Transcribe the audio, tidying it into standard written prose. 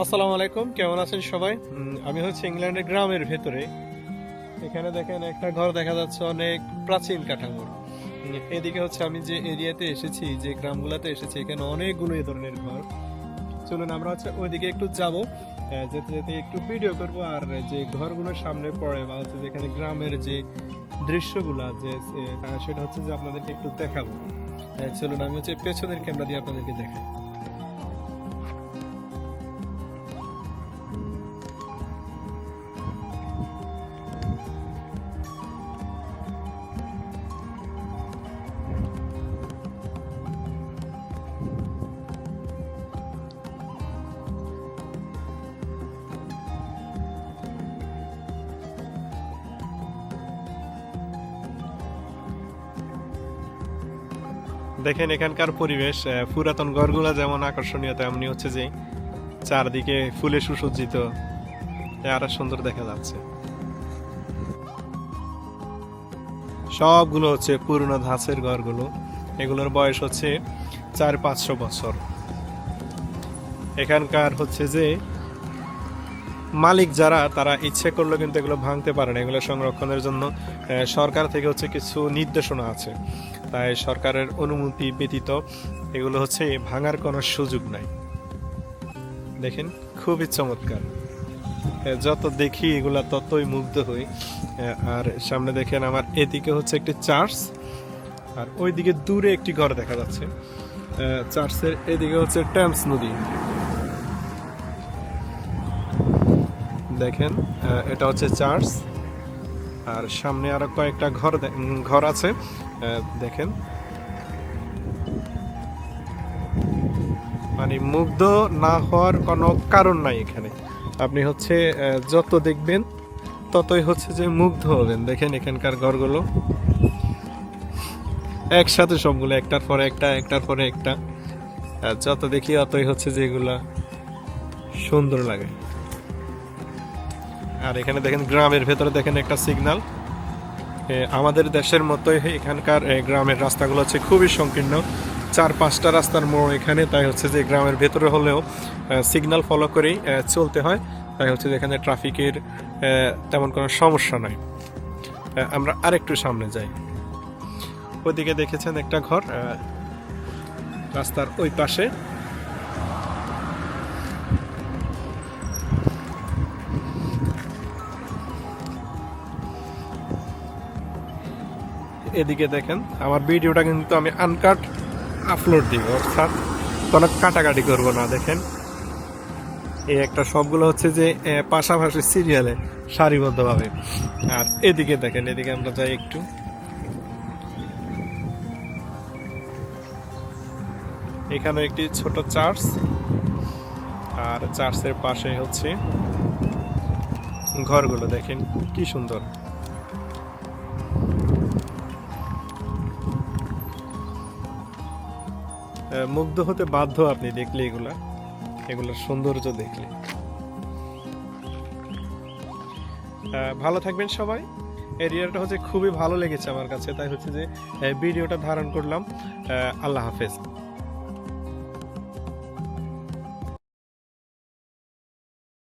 আসসালামু আলাইকুম, কেমন আছেন সবাই? আমি হচ্ছে ইংল্যান্ডের গ্রামের ভেতরে। এখানে দেখেন একটা ঘর দেখা যাচ্ছে, অনেক প্রাচীন কাঠামোর। এদিকে হচ্ছে আমি যে এরিয়াতে এসেছি, যে গ্রামগুলোতে এসেছি, এখানে অনেকগুলো এই ধরনের ঘর। চলুন আমরা হচ্ছে ওইদিকে একটু যাব, যেতে যেতে একটু ভিডিও করব। আর যে ঘরগুলোর সামনে পড়ে বা হচ্ছে যেখানে গ্রামের যে দৃশ্যগুলা যে সেটা হচ্ছে যে আপনাদেরকে একটু দেখাবো। চলুন আমি হচ্ছে পেছনের ক্যামেরা দিয়ে আপনাদেরকে দেখাই। দেখেন এখানকার পরিবেশ, পুরাতন ঘরগুলা যেমন আকর্ষণীয়, তেমনি হচ্ছে যে চারদিকে ফুলে সুসজ্জিত, আরো সুন্দর দেখা যাচ্ছে। সবগুলো হচ্ছে পুরনো ধাঁচের ঘরগুলো। এগুলোর বয়স হচ্ছে 400-500 বছর। এখানকার হচ্ছে যে মালিক যারা, তারা ইচ্ছে করলে কিন্তু এগুলো ভাঙতে পারে না। এগুলো সংরক্ষণের জন্য সরকার থেকে হচ্ছে কিছু নির্দেশনা আছে, তাই সরকারের অনুমতি ব্যতীত এগুলো হচ্ছে ভাঙার কোনো সুযোগ নাই। দেখেন খুবই চমৎকার, যত দেখি এগুলা ততই মুগ্ধ হই। আর সামনে দেখেন আমার এদিকে হচ্ছে একটি চার্চ, আর ওইদিকে দূরে একটি ঘর দেখা যাচ্ছে। চার্চের এদিকে হচ্ছে টেমস নদী। দেখেন এটা হচ্ছে চার্চ, আর সামনে আরো কয়েকটা ঘর আছে। দেখেন মানে মুগ্ধ না হওয়ার কোনো কারণ নাই এখানে। আপনি হচ্ছে যত দেখবেন ততই হচ্ছে যে মুগ্ধ হবেন। দেখেন এখানকার ঘরগুলো একসাথে সবগুলো, একটার পরে একটা, একটার পরে একটা। যত দেখি অতই হচ্ছে যে এগুলা সুন্দর লাগে। আর এখানে দেখেন গ্রামের ভেতরে দেখেন একটা সিগন্যাল। আমাদের দেশের মতোই এখানকার গ্রামের রাস্তাগুলো হচ্ছে খুবই সংকীর্ণ, 4-5টা রাস্তার মোড় এখানে। তাই হচ্ছে যে গ্রামের ভেতরে হলেও সিগন্যাল ফলো করেই চলতে হয়। তাই হচ্ছে যে এখানে ট্রাফিকের তেমন কোনো সমস্যা নাই। আমরা আরেকটু সামনে যাই। ওইদিকে দেখেছেন একটা ঘর, রাস্তার ওই পাশে। এদিকে দেখেন আমার ভিডিওটা কিন্তু আমি আনকাট আপলোড দিব, অর্থাৎ কোনো কাটাকাটি করবো না। দেখেন এই একটা সবগুলো হচ্ছে যে পাশাপাশি সিরিয়ালে সারিবদ্ধভাবে। আর এদিকে দেখেন, এদিকে আমরা যাই একটু। এখানে একটি ছোট চার্চ, আর চার্চের পাশে হচ্ছে ঘরগুলো। দেখেন কি সুন্দর। মুগ্ধ হতে বাধ্য আপনি দেখলে এগুলার সৌন্দর্য দেখলে। ভালো থাকবেন সবাই। এরিয়াটা হচ্ছে খুবই ভালো লেগেছে আমার কাছে, তাই হচ্ছে যে ভিডিওটা ধারণ করলাম। আল্লাহ হাফেজ।